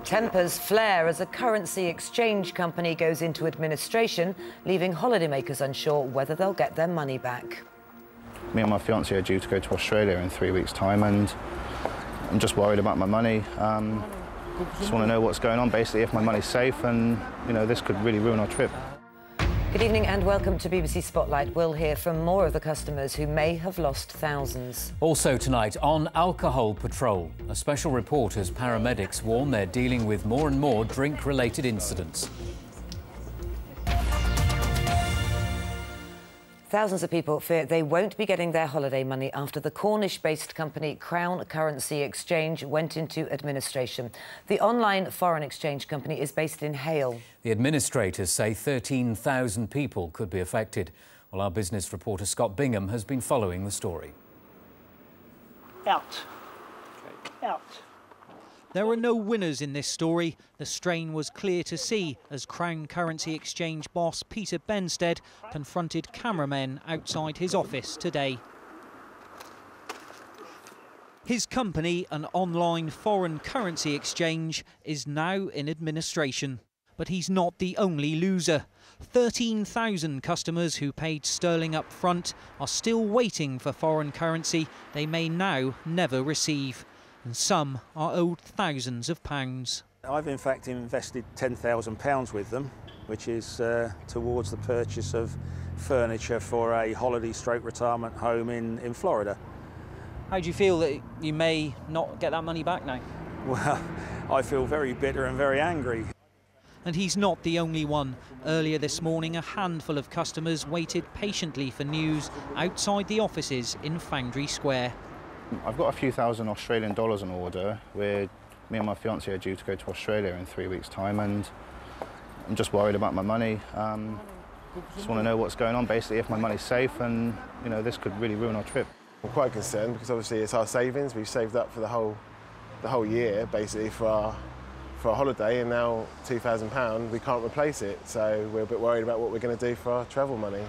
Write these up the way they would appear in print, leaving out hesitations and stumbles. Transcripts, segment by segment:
Tempers flare as a currency exchange company goes into administration, leaving holidaymakers unsure whether they'll get their money back. Me and my fiancée are due to go to Australia in 3 weeks' time, and I'm just worried about my money. Just want to know what's going on, basically, if my money's safe, and, you know, this could really ruin our trip. Good evening and welcome to BBC Spotlight. We'll hear from more of the customers who may have lost thousands. Also tonight, on alcohol patrol, a special report as paramedics warn they're dealing with more and more drink-related incidents. Thousands of people fear they won't be getting their holiday money after the Cornish-based company Crown Currency Exchange went into administration. The online foreign exchange company is based in Hale. The administrators say 13,000 people could be affected. Well, our business reporter Scott Bingham has been following the story. Out. Out. There are no winners in this story. The strain was clear to see as Crown Currency Exchange boss Peter Benstead confronted cameramen outside his office today. His company, an online foreign currency exchange, is now in administration. But he's not the only loser. 13,000 customers who paid sterling up front are still waiting for foreign currency they may now never receive. And some are owed thousands of pounds. I've in fact invested £10,000 with them, which is towards the purchase of furniture for a holiday/retirement home in Florida. How do you feel that you may not get that money back now? Well, I feel very bitter and very angry. And he's not the only one. Earlier this morning, a handful of customers waited patiently for news outside the offices in Foundry Square. I've got a few thousand Australian dollars on order. Me and my fiancée are due to go to Australia in 3 weeks' time, and I'm just worried about my money. Just want to know what's going on, basically, if my money's safe, and, you know, this could really ruin our trip. I'm quite concerned because obviously it's our savings. We've saved up for the whole year, basically, for our holiday, and now £2,000, we can't replace it. So we're a bit worried about what we're going to do for our travel money.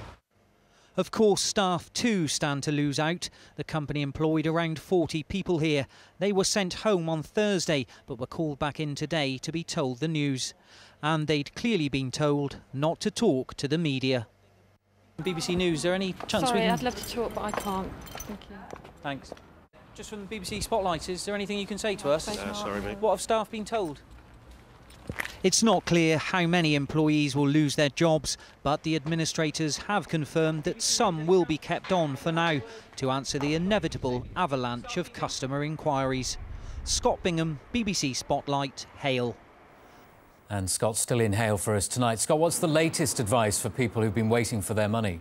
Of course, staff too stand to lose out. The company employed around 40 people here. They were sent home on Thursday, but were called back in today to be told the news. And they'd clearly been told not to talk to the media. BBC News, is there any chance Sorry, we can... I'd love to talk, but I can't. Thank you. Thanks. Just from the BBC Spotlight, is there anything you can say to us? Sorry, mate. What have staff been told? It's not clear how many employees will lose their jobs, but the administrators have confirmed that some will be kept on for now to answer the inevitable avalanche of customer inquiries. Scott Bingham, BBC Spotlight, Hale. And Scott's still in Hale for us tonight. Scott, what's the latest advice for people who've been waiting for their money?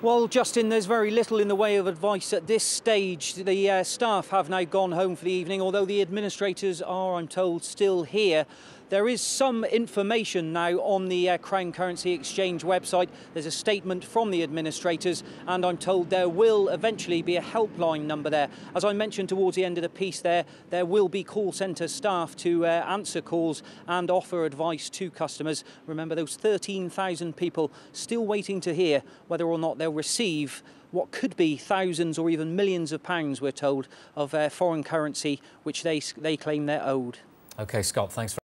Well, Justin, there's very little in the way of advice at this stage. The staff have now gone home for the evening, although the administrators are, I'm told, still here. There is some information now on the Crown Currency Exchange website. There's a statement from the administrators, and I'm told there will eventually be a helpline number there. As I mentioned towards the end of the piece there will be call centre staff to answer calls and offer advice to customers. Remember, those 13,000 people still waiting to hear whether or not they'll receive what could be thousands or even millions of pounds, we're told, of foreign currency which they claim they're owed. OK, Scott, thanks.